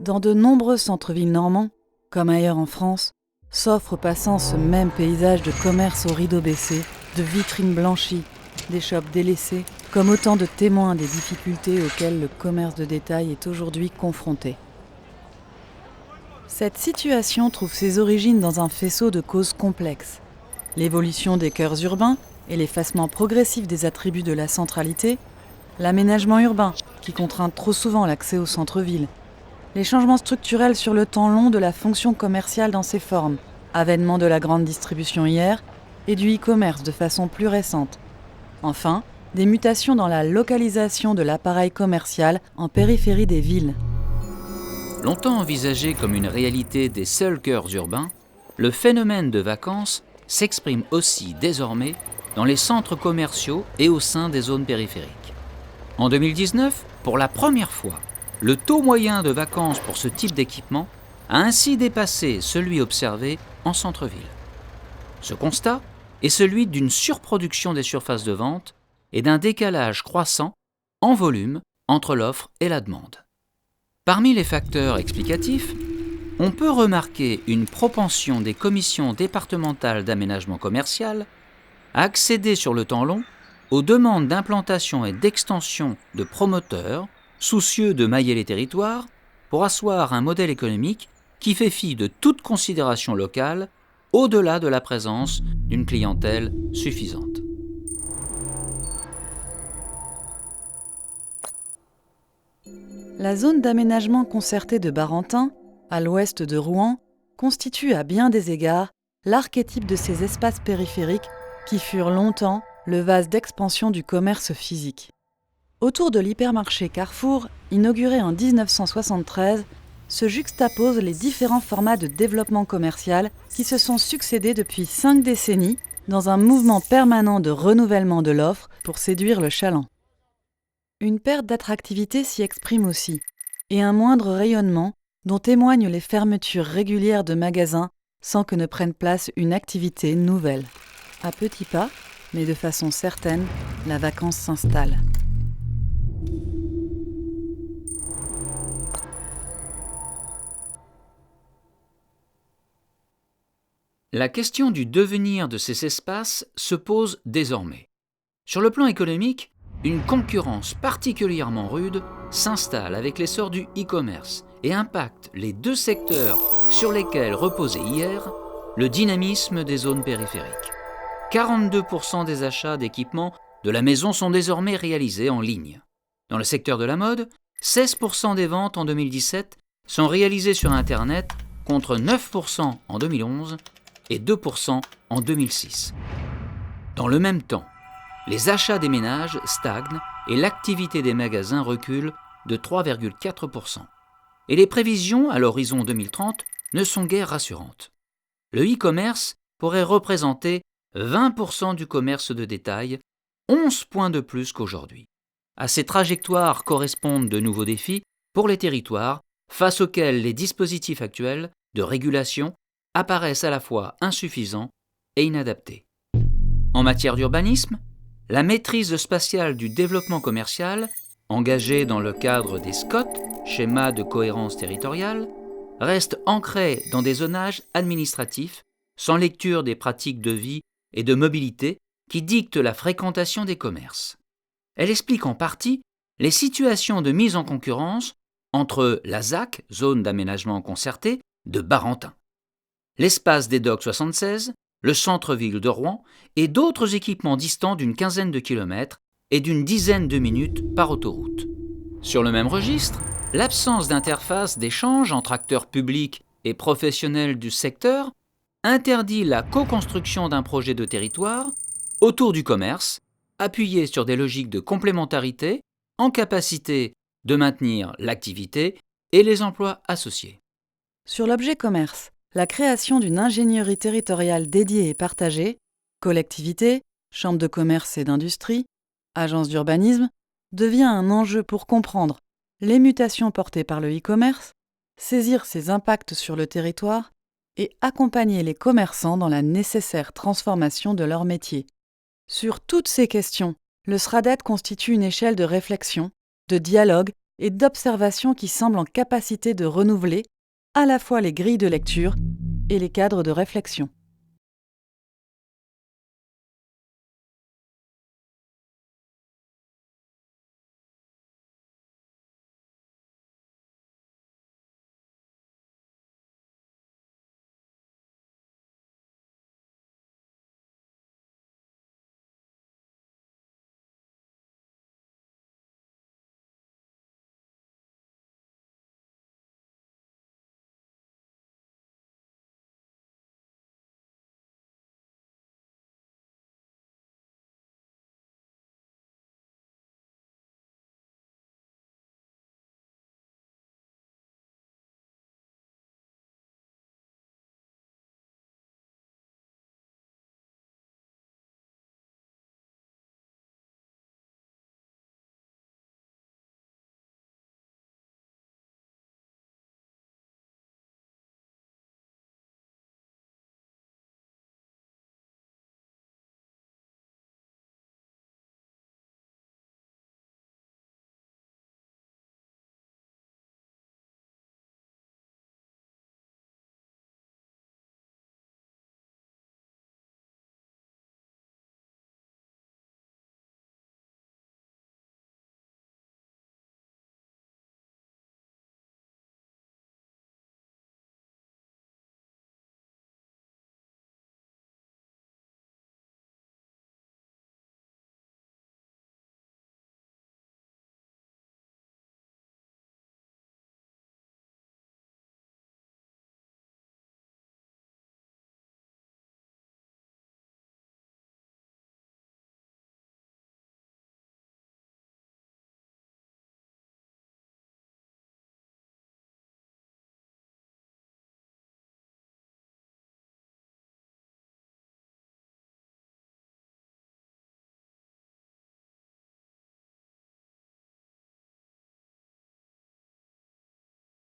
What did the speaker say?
Dans de nombreux centres-villes normands, comme ailleurs en France, s'offre aux passants ce même paysage de commerce aux rideaux baissés, de vitrines blanchies, d'échoppes délaissées, comme autant de témoins des difficultés auxquelles le commerce de détail est aujourd'hui confronté. Cette situation trouve ses origines dans un faisceau de causes complexes. L'évolution des cœurs urbains et l'effacement progressif des attributs de la centralité, l'aménagement urbain qui contraint trop souvent l'accès au centre-ville, les changements structurels sur le temps long de la fonction commerciale dans ses formes, avènement de la grande distribution hier et du e-commerce de façon plus récente. Enfin, des mutations dans la localisation de l'appareil commercial en périphérie des villes. Longtemps envisagé comme une réalité des seuls cœurs urbains, le phénomène de vacances s'exprime aussi désormais dans les centres commerciaux et au sein des zones périphériques. En 2019, pour la première fois, le taux moyen de vacances pour ce type d'équipement a ainsi dépassé celui observé en centre-ville. Ce constat est celui d'une surproduction des surfaces de vente et d'un décalage croissant en volume entre l'offre et la demande. Parmi les facteurs explicatifs, on peut remarquer une propension des commissions départementales d'aménagement commercial à accéder sur le temps long aux demandes d'implantation et d'extension de promoteurs soucieux de mailler les territoires pour asseoir un modèle économique qui fait fi de toute considération locale au-delà de la présence d'une clientèle suffisante. La zone d'aménagement concerté de Barentin, à l'ouest de Rouen, constitue à bien des égards l'archétype de ces espaces périphériques qui furent longtemps le vase d'expansion du commerce physique. Autour de l'hypermarché Carrefour, inauguré en 1973, se juxtaposent les différents formats de développement commercial qui se sont succédés depuis 5 décennies dans un mouvement permanent de renouvellement de l'offre pour séduire le chaland. Une perte d'attractivité s'y exprime aussi, et un moindre rayonnement dont témoignent les fermetures régulières de magasins sans que ne prenne place une activité nouvelle. À petits pas, mais de façon certaine, la vacance s'installe. La question du devenir de ces espaces se pose désormais. Sur le plan économique, une concurrence particulièrement rude s'installe avec l'essor du e-commerce et impacte les deux secteurs sur lesquels reposait hier le dynamisme des zones périphériques. 42% des achats d'équipements de la maison sont désormais réalisés en ligne. Dans le secteur de la mode, 16% des ventes en 2017 sont réalisées sur Internet contre 9% en 2011 et 2% en 2006. Dans le même temps, les achats des ménages stagnent et l'activité des magasins recule de 3,4%. Et les prévisions à l'horizon 2030 ne sont guère rassurantes. Le e-commerce pourrait représenter 20% du commerce de détail, 11 points de plus qu'aujourd'hui. À ces trajectoires correspondent de nouveaux défis pour les territoires face auxquels les dispositifs actuels de régulation apparaissent à la fois insuffisants et inadaptés. En matière d'urbanisme, la maîtrise spatiale du développement commercial, engagée dans le cadre des SCOT, schémas de cohérence territoriale, reste ancrée dans des zonages administratifs, sans lecture des pratiques de vie et de mobilité qui dictent la fréquentation des commerces. Elle explique en partie les situations de mise en concurrence entre la ZAC, zone d'aménagement concerté, de Barentin, l'espace des Docks 76, le centre-ville de Rouen et d'autres équipements distants d'une quinzaine de kilomètres et d'une dizaine de minutes par autoroute. Sur le même registre, l'absence d'interface d'échange entre acteurs publics et professionnels du secteur interdit la co-construction d'un projet de territoire autour du commerce, appuyé sur des logiques de complémentarité, en capacité de maintenir l'activité et les emplois associés. Sur l'objet commerce, la création d'une ingénierie territoriale dédiée et partagée, collectivités, chambres de commerce et d'industrie, agences d'urbanisme, devient un enjeu pour comprendre les mutations portées par le e-commerce, saisir ses impacts sur le territoire et accompagner les commerçants dans la nécessaire transformation de leur métier. Sur toutes ces questions, le SRADET constitue une échelle de réflexion, de dialogue et d'observation qui semblent en capacité de renouveler à la fois les grilles de lecture et les cadres de réflexion.